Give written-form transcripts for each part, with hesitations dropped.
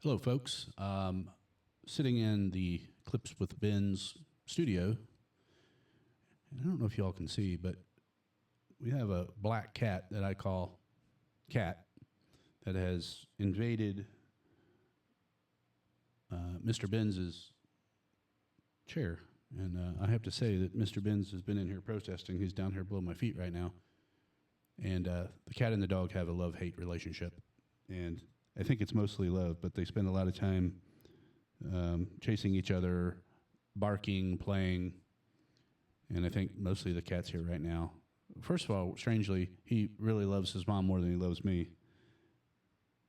Hello, folks. Sitting in the Clips with Ben's studio. I don't know if y'all can see, but we have a black cat that I call Cat that has invaded Mr. Benz's chair. And I have to say that Mr. Benz has been in here protesting. He's down here below my feet right now. And the cat and the dog have a love-hate relationship. And I think it's mostly love, but they spend a lot of time chasing each other, barking, playing, and I think mostly the cat's here right now. First of all, strangely, he really loves his mom more than he loves me,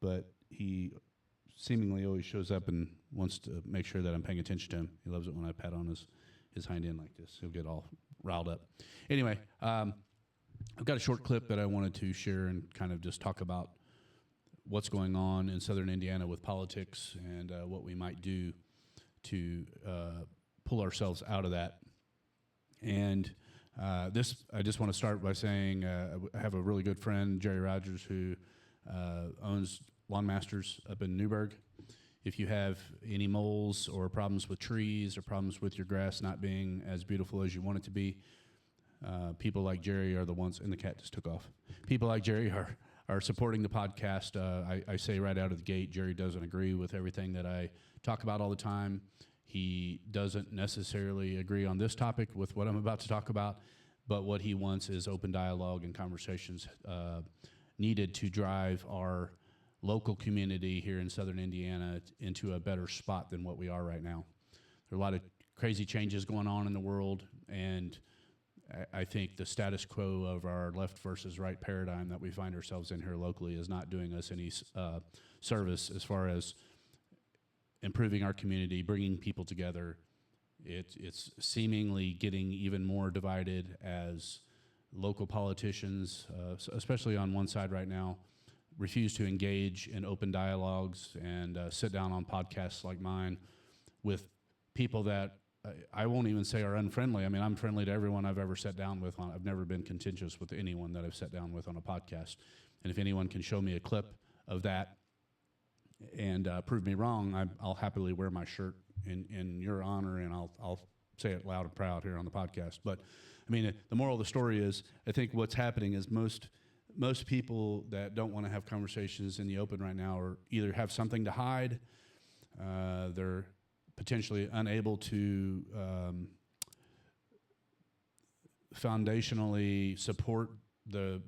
but he seemingly always shows up and wants to make sure that I'm paying attention to him. He loves it when I pat on his hind end like this. He'll get all riled up. Anyway, I've got a short clip that I wanted to share and kind of just talk about what's going on in southern Indiana with politics and what we might do to pull ourselves out of that. And I just want to start by saying I have a really good friend, Jerry Rogers, who owns Lawn Masters up in Newburgh. If you have any moles or problems with trees or problems with your grass not being as beautiful as you want it to be, people like Jerry are the ones, and the cat just took off. People like Jerry are supporting the podcast. I say right out of the gate, Jerry doesn't agree with everything that I talk about all the time. He doesn't necessarily agree on this topic with what I'm about to talk about, but what he wants is open dialogue and conversations needed to drive our local community here in southern Indiana into a better spot than what we are right now. There are a lot of crazy changes going on in the world, and I think the status quo of our left versus right paradigm that we find ourselves in here locally is not doing us any service as far as improving our community, bringing people together. It's seemingly getting even more divided as local politicians, especially on one side right now, refuse to engage in open dialogues and sit down on podcasts like mine with people that I won't even say are unfriendly. I mean, I'm friendly to everyone I've ever sat down with. I've never been contentious with anyone that I've sat down with on a podcast. And if anyone can show me a clip of that and prove me wrong, I'll happily wear my shirt in your honor, and I'll say it loud and proud here on the podcast. But, I mean, the moral of the story is I think what's happening is most people that don't want to have conversations in the open right now are either have something to hide, they're potentially unable to foundationally support the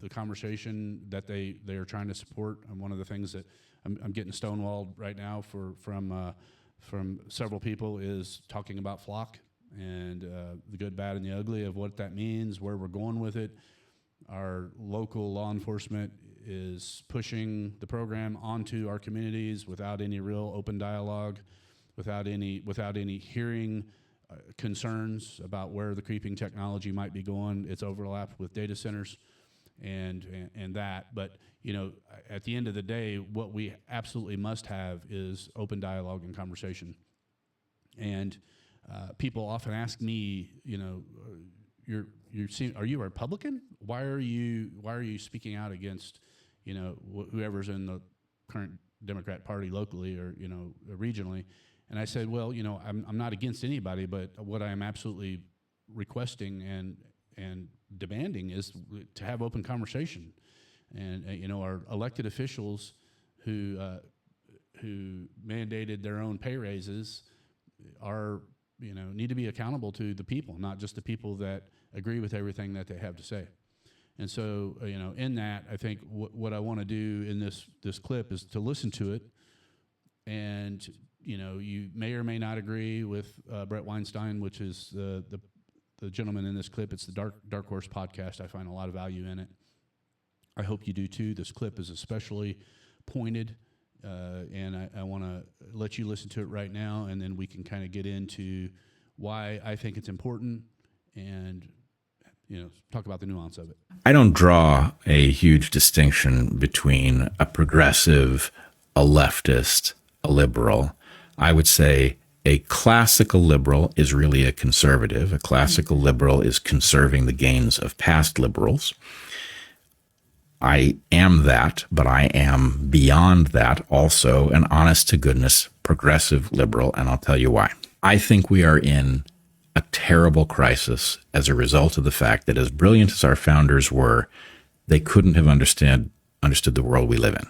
conversation that they are trying to support. And one of the things that I'm getting stonewalled right now from several people is talking about flock and the good, bad, and the ugly of what that means, where we're going with it. Our local law enforcement is pushing the program onto our communities without any real open dialogue, without any hearing concerns about where the creeping technology might be going. It's overlapped with data centers and that. But, you know, at the end of the day, what we absolutely must have is open dialogue and conversation. And people often ask me, you know, are you a Republican? Why are you speaking out against, you know, whoever's in the current Democrat Party locally or, you know, regionally? And I said, well, you know, I'm not against anybody, but what I am absolutely requesting and demanding is to have open conversation. And you know, our elected officials who mandated their own pay raises are, you know, need to be accountable to the people, not just the people that agree with everything that they have to say. And so, you know, in that, I think what I want to do in this clip is to listen to it. And, you know, you may or may not agree with Brett Weinstein, which is the gentleman in this clip. It's the Dark Horse podcast. I find a lot of value in it. I hope you do too. This clip is especially pointed, and I want to let you listen to it right now, and then we can kind of get into why I think it's important and, you know, talk about the nuance of it. I don't draw a huge distinction between a progressive, a leftist, a liberal. I would say a classical liberal is really a conservative. A classical liberal is conserving the gains of past liberals. I am that, but I am beyond that also an honest to goodness progressive liberal, and I'll tell you why. I think we are in a terrible crisis as a result of the fact that, as brilliant as our founders were, they couldn't have understood the world we live in.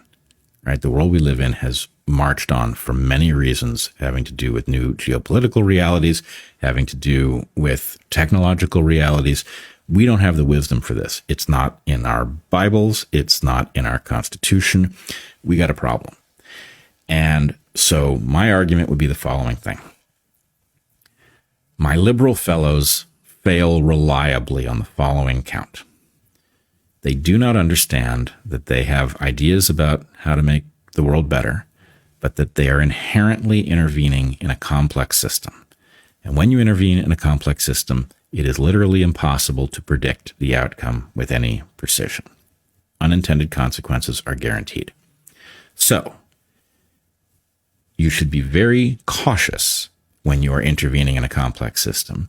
Right? The world we live in has marched on for many reasons, having to do with new geopolitical realities, having to do with technological realities. We don't have the wisdom for this. It's not in our Bibles. It's not in our Constitution. We got a problem. And so my argument would be the following thing. My liberal fellows fail reliably on the following count. They do not understand that they have ideas about how to make the world better, but that they are inherently intervening in a complex system. And when you intervene in a complex system, it is literally impossible to predict the outcome with any precision. Unintended consequences are guaranteed. So, you should be very cautious when you are intervening in a complex system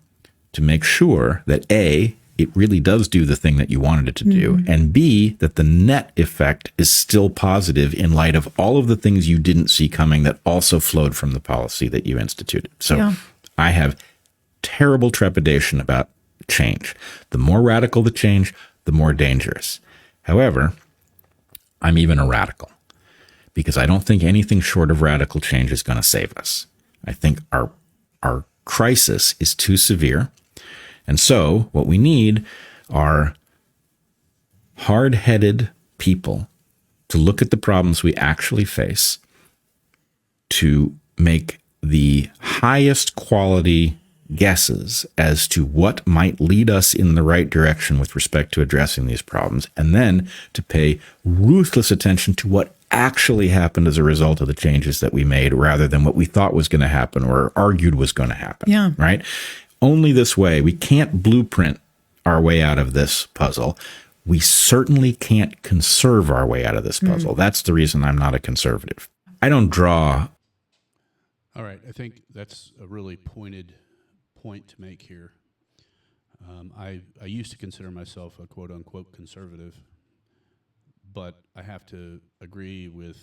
to make sure that A, it really does do the thing that you wanted it to do, and B, that the net effect is still positive in light of all of the things you didn't see coming that also flowed from the policy that you instituted. So I have terrible trepidation about change. The more radical the change, the more dangerous. However, I'm even a radical because I don't think anything short of radical change is going to save us. I think our crisis is too severe. And so what we need are hard-headed people to look at the problems we actually face, to make the highest quality guesses as to what might lead us in the right direction with respect to addressing these problems, and then to pay ruthless attention to what actually happened as a result of the changes that we made rather than what we thought was going to happen or argued was going to happen. Yeah. Right? Only this way. We can't blueprint our way out of this puzzle. We certainly can't conserve our way out of this puzzle. That's the reason I'm not a conservative. I don't draw. All right. I think that's a really pointed point to make here. I used to consider myself a quote-unquote conservative, but I have to agree with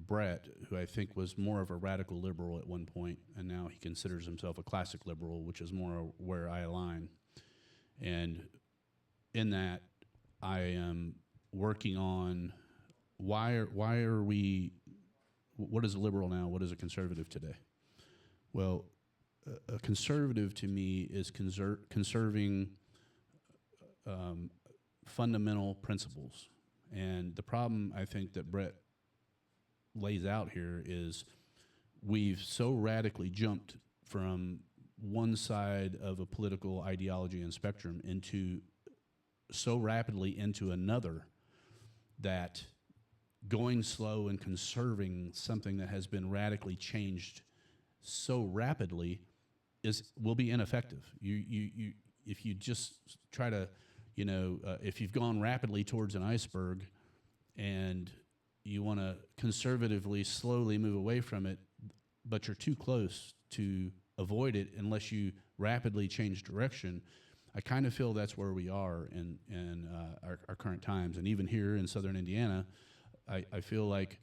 Brett, who I think was more of a radical liberal at one point, and now he considers himself a classic liberal, which is more where I align. And in that, I am working on why are we, what is a liberal now? What is a conservative today? Well, a conservative to me is conserving fundamental principles. And the problem I think that Brett lays out here is we've so radically jumped from one side of a political ideology and spectrum into so rapidly into another that going slow and conserving something that has been radically changed so rapidly will be ineffective. You if you just try to, if you've gone rapidly towards an iceberg and you want to conservatively, slowly move away from it, but you're too close to avoid it unless you rapidly change direction. I kind of feel that's where we are in our current times. And even here in southern Indiana, I feel like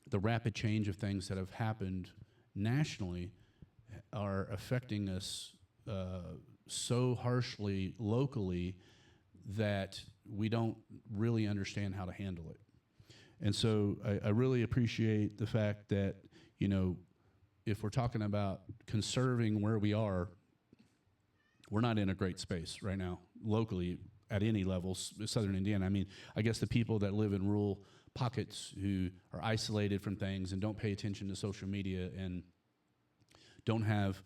the rapid change of things that have happened nationally are affecting us so harshly locally that we don't really understand how to handle it. And so I really appreciate the fact that, if we're talking about conserving where we are, we're not in a great space right now, locally, at any levels, southern Indiana. I mean, I guess the people that live in rural pockets who are isolated from things and don't pay attention to social media and don't have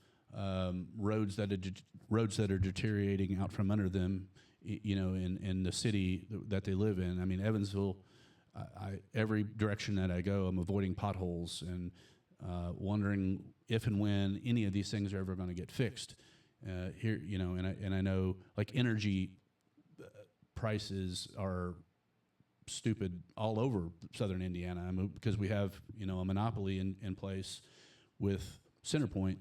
roads that are deteriorating out from under them, in the city that they live in. I mean, Evansville, every direction that I go, I'm avoiding potholes and wondering if and when any of these things are ever going to get fixed. Here, and I know like energy prices are stupid all over southern Indiana. Because we have a monopoly in place with CenterPoint,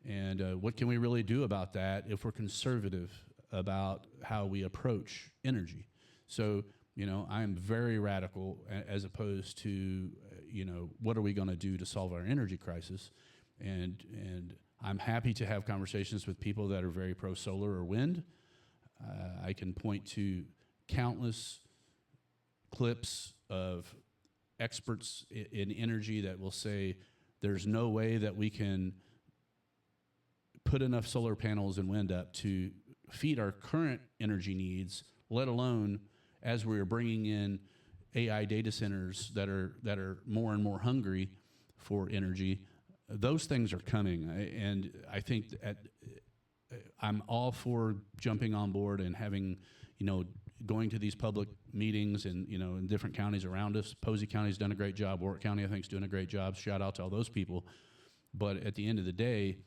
and what can we really do about that if we're conservative about how we approach energy? So I am very radical as opposed to, what are we going to do to solve our energy crisis? And I'm happy to have conversations with people that are very pro solar or wind. I can point to countless clips of experts in energy that will say there's no way that we can put enough solar panels and wind up to feed our current energy needs, let alone as we're bringing in AI data centers that are more and more hungry for energy. Those things are coming, and I think I'm all for jumping on board and having, going to these public meetings and, in different counties around us. Posey County's done a great job. Warwick County, I think, is doing a great job. Shout out to all those people. But at the end of the day,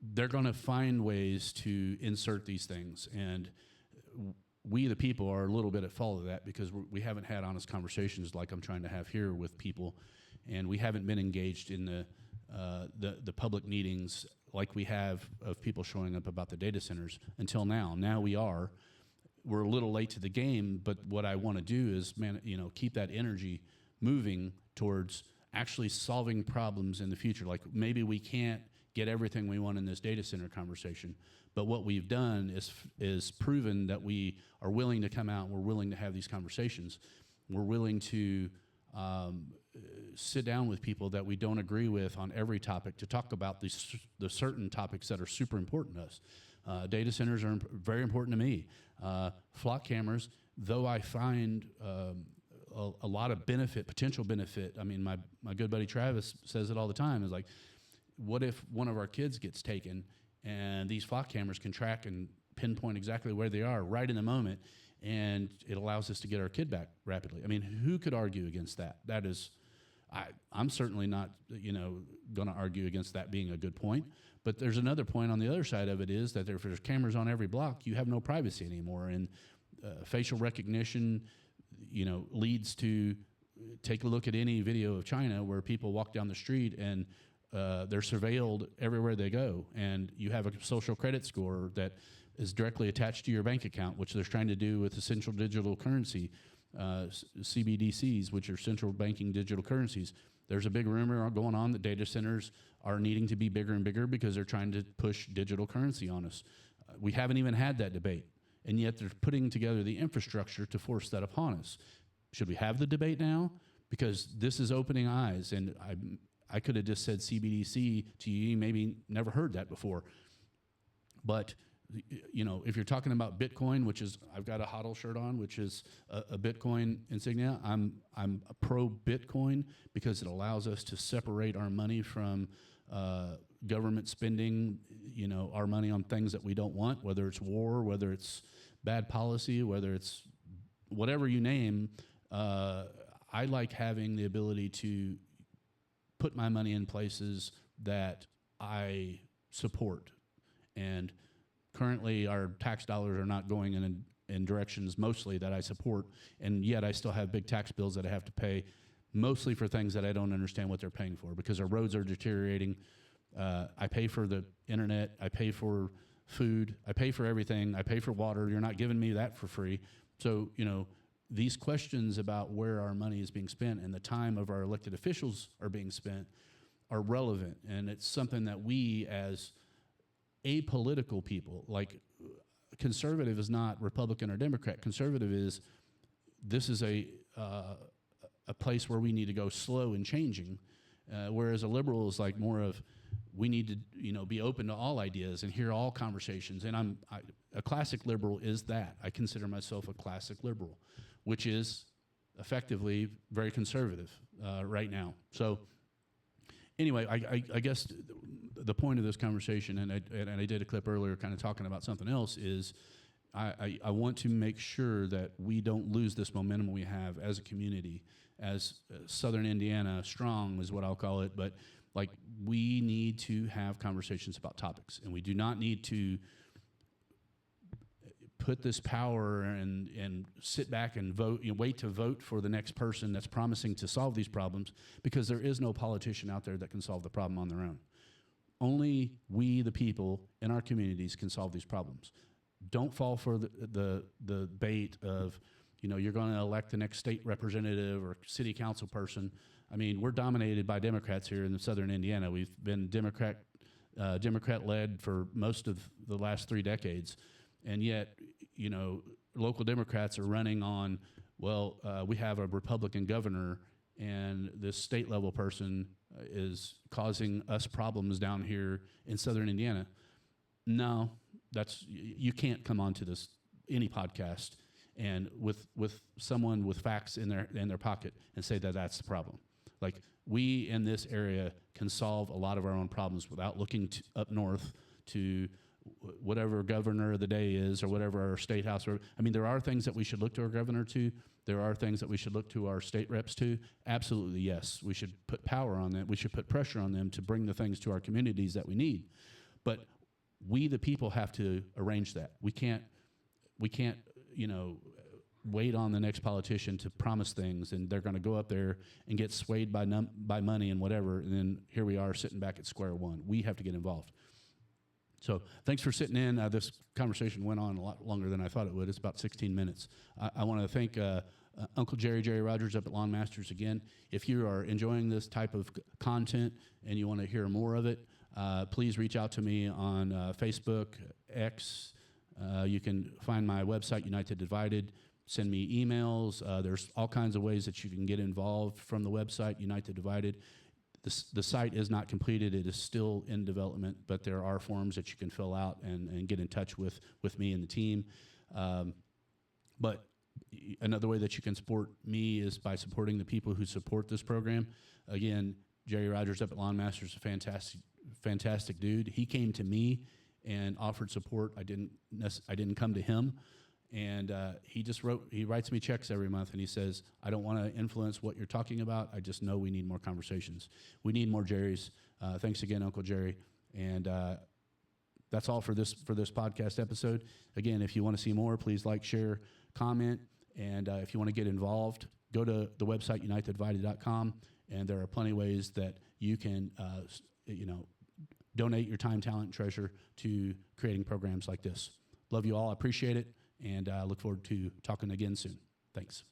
they're going to find ways to insert these things. And we, the people, are a little bit at fault of that because we haven't had honest conversations like I'm trying to have here with people. And we haven't been engaged in the public meetings like we have of people showing up about the data centers until now. Now we are. We're a little late to the game, but what I want to do is, keep that energy moving towards actually solving problems in the future. Like maybe we can't get everything we want in this data center conversation, but what we've done is proven that we are willing to come out. We're willing to have these conversations. We're willing to sit down with people that we don't agree with on every topic to talk about the certain topics that are super important to us. Data centers are very important to me. Flock cameras, though I find a lot of potential benefit. I mean, my good buddy Travis says it all the time, is like, what if one of our kids gets taken and these flock cameras can track and pinpoint exactly where they are right in the moment, and it allows us to get our kid back rapidly? I mean, who could argue against that? That is, I'm certainly not, going to argue against that being a good point. But there's another point on the other side of it, is that if there's cameras on every block, you have no privacy anymore. And facial recognition, leads to, take a look at any video of China where people walk down the street and they're surveilled everywhere they go. And you have a social credit score that is directly attached to your bank account, which they're trying to do with essential digital currency, CBDCs, which are central banking digital currencies. There's a big rumor going on that data centers are needing to be bigger and bigger because they're trying to push digital currency on us. We haven't even had that debate, and yet they're putting together the infrastructure to force that upon us. Should we have the debate now? Because this is opening eyes, and I could have just said CBDC to you, maybe never heard that before. But if you're talking about Bitcoin, which is, I've got a HODL shirt on, which is a Bitcoin insignia. I'm a pro Bitcoin because it allows us to separate our money from government spending, our money on things that we don't want, whether it's war, whether it's bad policy, whether it's whatever you name. I like having the ability to put my money in places that I support. And currently, our tax dollars are not going in directions mostly that I support, and yet I still have big tax bills that I have to pay, mostly for things that I don't understand what they're paying for, because our roads are deteriorating. I pay for the internet. I pay for food. I pay for everything. I pay for water. You're not giving me that for free. So, these questions about where our money is being spent and the time of our elected officials are being spent are relevant, and it's something that we as apolitical people, like conservative is not Republican or Democrat. Conservative is, this is a place where we need to go slow in changing, whereas a liberal is like more of, we need to be open to all ideas and hear all conversations. And a classic liberal is that. I consider myself a classic liberal, which is effectively very conservative right now. So anyway, I guess the point of this conversation, and I did a clip earlier kind of talking about something else, is I want to make sure that we don't lose this momentum we have as a community, as Southern Indiana strong is what I'll call it. But like, we need to have conversations about topics, and we do not need to put this power and sit back and vote, wait to vote for the next person that's promising to solve these problems, because there is no politician out there that can solve the problem on their own. Only we, the people in our communities, can solve these problems. don't fall for the bait of, you're going to elect the next state representative or city council person. I mean, we're dominated by Democrats here in southern Indiana. We've been Democrat led for most of the last 3 decades, and yet, local Democrats are running on, we have a Republican governor, and this state level person is causing us problems down here in southern Indiana. No, you can't come onto any podcast and with someone with facts in their pocket and say that that's the problem. Like, we in this area can solve a lot of our own problems without looking up north to whatever governor of the day is or whatever our state house. I mean, there are things that we should look to our governor to. There are things that we should look to our state reps to. Absolutely, yes. We should put power on them. We should put pressure on them to bring the things to our communities that we need. But we, the people, have to arrange that. We can't, wait on the next politician to promise things, and they're going to go up there and get swayed by money and whatever, and then here we are sitting back at square one. We have to get involved. So thanks for sitting in. This conversation went on a lot longer than I thought it would. It's about 16 minutes. I want to thank Uncle Jerry Rogers up at Lawn Masters again. If you are enjoying this type of content and you want to hear more of it, please reach out to me on Facebook, X. You can find my website, United Divided. Send me emails. There's all kinds of ways that you can get involved from the website, United Divided. The site is not completed. It is still in development, but there are forms that you can fill out and get in touch with me and the team. But another way that you can support me is by supporting the people who support this program. Again, Jerry Rogers up at Lawn Masters is a fantastic dude. He came to me and offered support. I didn't come to him. And he writes me checks every month, and he says, I don't want to influence what you're talking about. I just know we need more conversations. We need more Jerrys. Thanks again, Uncle Jerry. And that's all for this podcast episode. Again, if you want to see more, please like, share, comment. And if you want to get involved, go to the website, uniteddivided.com. And there are plenty of ways that you can, donate your time, talent, and treasure to creating programs like this. Love you all. I appreciate it. And I look forward to talking again soon. Thanks.